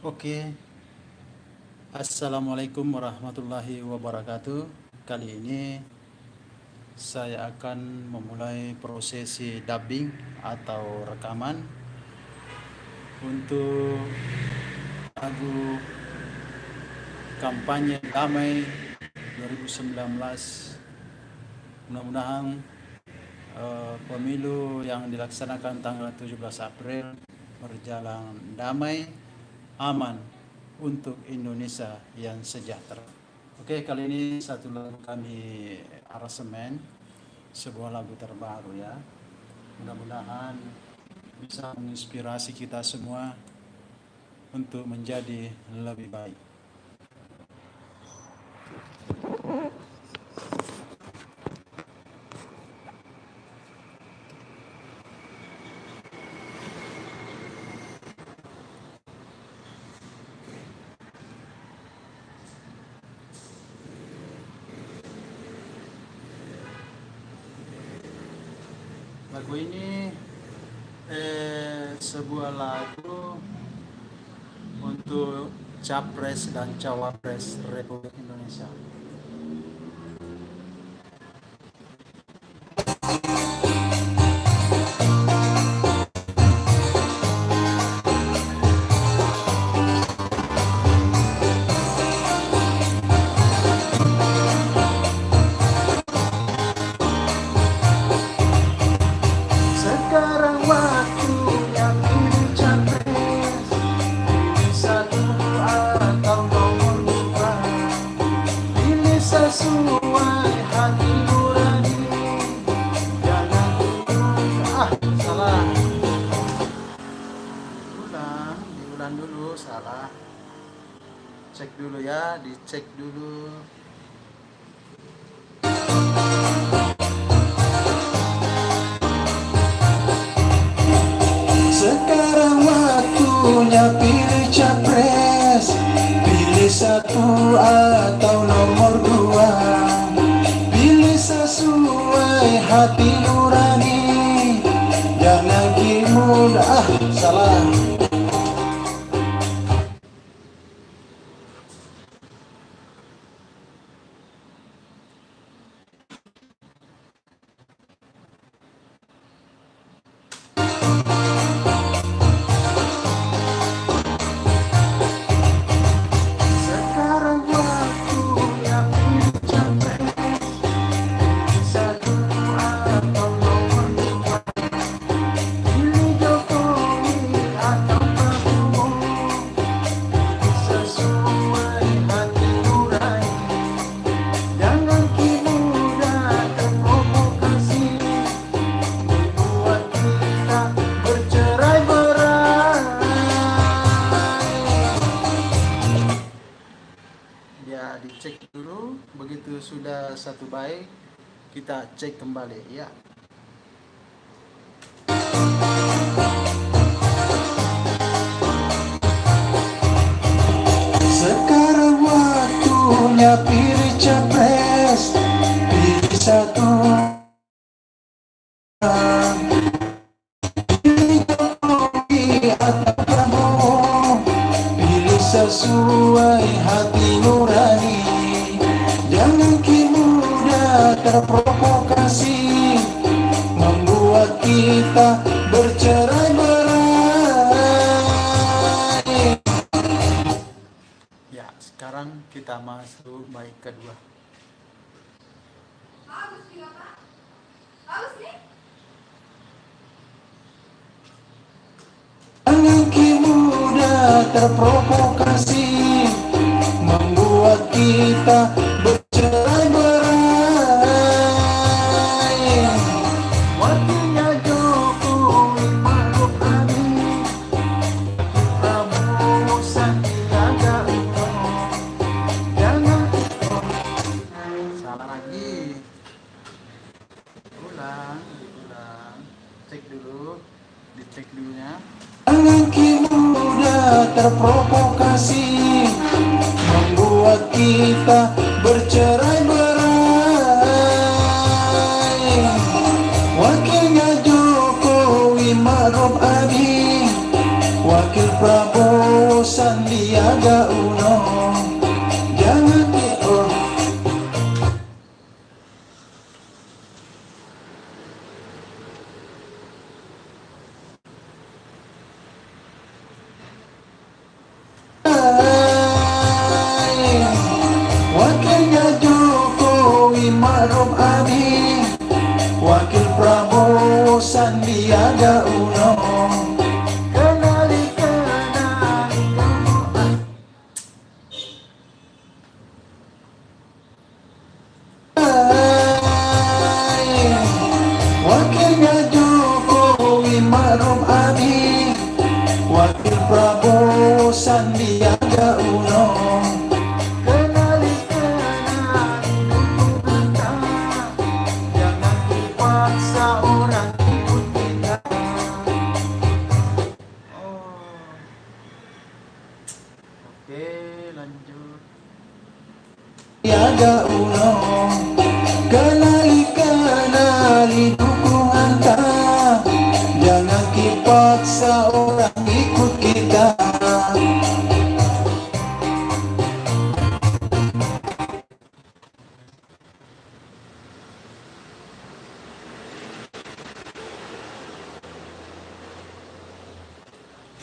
Oke, Assalamualaikum warahmatullahi wabarakatuh. Kali ini saya akan memulai prosesi dubbing atau rekaman untuk lagu kampanye damai 2019. Mudah-mudahan pemilu yang dilaksanakan tanggal 17 April berjalan damai, aman untuk Indonesia yang sejahtera. Oke, kali ini satu lagu kami aransemen, sebuah lagu terbaru ya. Mudah-mudahan bisa menginspirasi kita semua untuk menjadi lebih baik. Lagu ini sebuah lagu untuk Capres dan Cawapres Republik Indonesia. Sekarang waktunya pilih capres, pilih satu atau nomor dua, pilih sesuai hati nurani. Jangan salah. Diulang dulu, salah. Cek dulu ya, dicek dulu. Sekarang waktunya pilih capres, pilih satu atau nomor dua, pilih sesuai hati nurani. Jangan mudah salah. Ya, dicek dulu. Begitu sudah satu baik, kita cek kembali ya. Sekarang waktunya pilih capres, pilih satu, pilih Jokowi atau Prabowo, pilih sesuai hati nurani. Jangan mudah terprovokasi, membuat kita bercerai-berai. Ya, sekarang kita masuk baik kedua. Bagus juga, Pak. Bagus nih. Jangan mudah terprovokasi, membuat kita bercerai-berai. Waktunya Jokowi Ma'ruf Amin, Prabowo Sandiaga Uno. Jangan salah lagi. Ulang. Cek dulu, dicek dulunya. Jangan mudah terprovokasi, membuat kita bercerai-berai. Wakilnya Jokowi Ma'ruf Amin, wakil Prabowo Sandi Uno, jangan ikut. Wakilnya Jokowi Ma'ruf Amin, Wakil Prabowo Sandiaga Uno. Kenali Wakilnya Jokowi Ma'ruf Amin, Wakil Prabowo Sandiaga Uno. Kenali kita, jangan dipaksa orang ikut kita. Oke, lanjut. Sandiaga Uno, kenali dukung anta, jangan dipaksa orang ikut kita.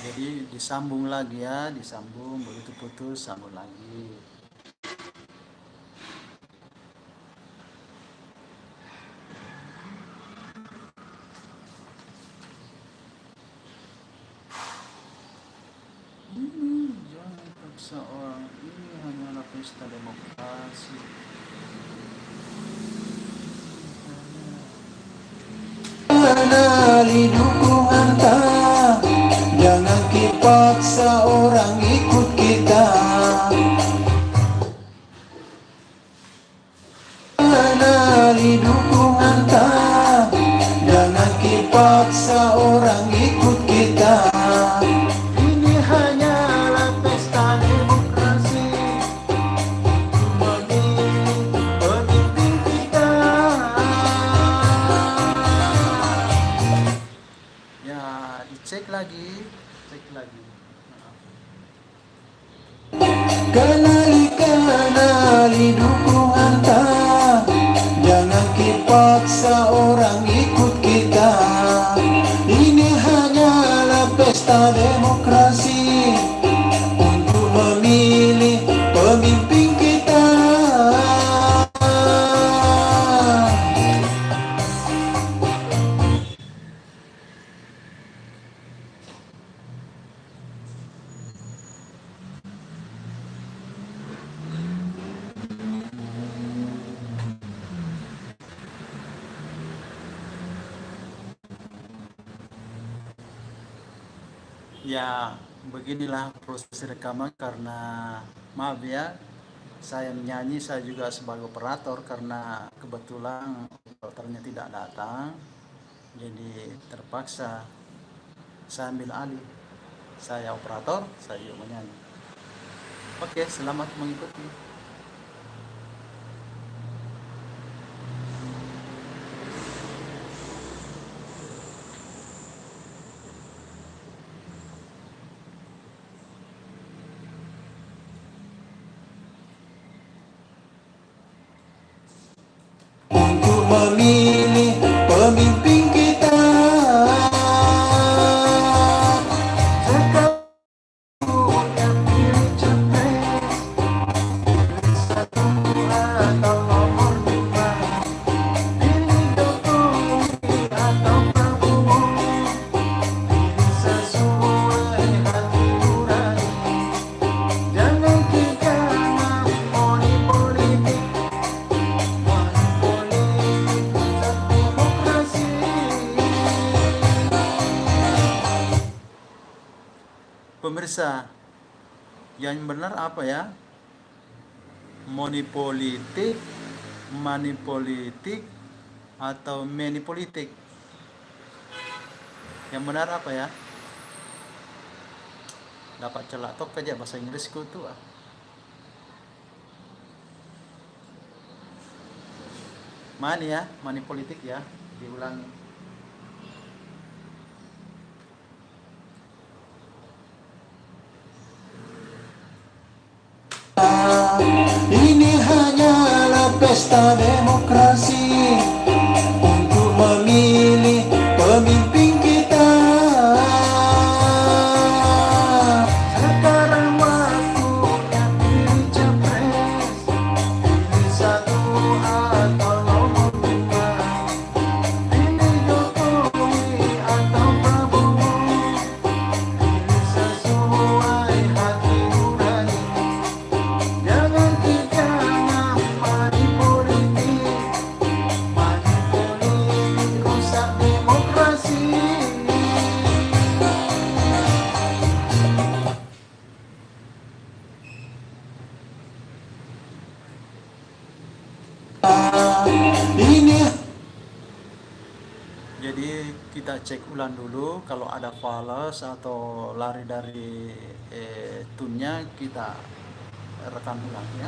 Jadi disambung lagi ya, disambung, begitu putus sambung lagi. Jangan paksa orang, ini hanyalah pesta demokrasi. Kenali dukung anta, jangan dipaksa orang ikut kita. Kenali dukung anta, jangan dipaksa orang ikut kita. Ini hanyalah pesta demokrasi, memilih pemimpin kita. Ya, dicek lagi, cek lagi. Kenali dukung anta, jangan dipaksa orang ikut kita. Ini hanyalah pesta demokrasi untuk memilih pemimpin kita. Ya, beginilah proses rekaman karena maaf ya, saya menyanyi, saya juga sebagai operator karena kebetulan operatornya tidak datang, jadi terpaksa saya ambil alih. Saya operator, saya juga menyanyi. Oke, selamat mengikuti. Untuk memilih pemimpin kita. Sekarang yang pilih capres, pilih satu atau nomor dua, pilih Jokowi atau Prabowo, pilih sesuai hati nurani. Jangan kita money politik, demokrasi. Pemirsa, yang benar apa ya? Money politik, money politik, atau money politik? Yang benar apa ya? Dapat celak aja bahasa Inggrisku tuh. Money ya, money politik ya, diulangi. pesta demokrasi untuk memilih pemimpin kita. Sekarang waktunya pilih capres, pilih satu atau nomor dua, pilih Jokowi atau Prabowo, pilih sesuai hati nurani. Jangan kita money politik rusak demokrasi. Ini Jadi kita cek ulang dulu, kalau ada fals atau lari dari tune-nya kita rekam ulang ya.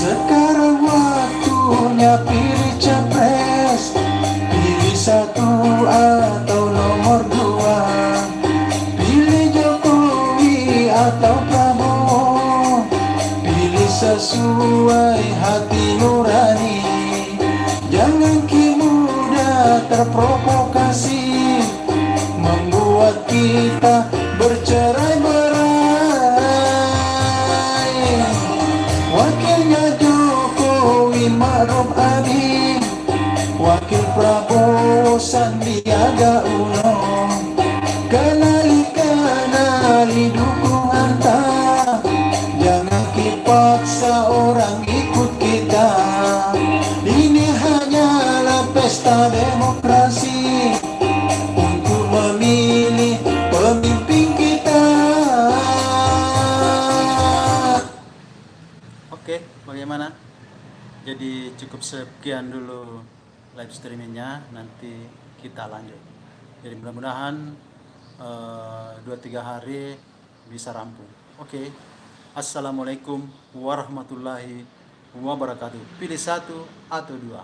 sekarang waktunya pilih capres, pilih satu atau nomor dua, pilih Jokowi atau Prabowo, pilih sesuai hati nurani. Jangan ki mudah terprovokasi, membuat kita bercerai-berai. Wakilnya Jokowi Ma'ruf Amin, wakil Prabowo Sandiaga Uno. Kenali dukungan ta, jangan dipaksa orang ikut kita. Ini hanyalah pesta demokrasi untuk memilih pemimpin kita. Oke, bagaimana? Jadi cukup sekian dulu live streamingnya, nanti kita lanjut. Jadi mudah-mudahan 2-3 hari bisa rampung. Oke. Assalamualaikum warahmatullahi wabarakatuh. Pilih satu atau dua.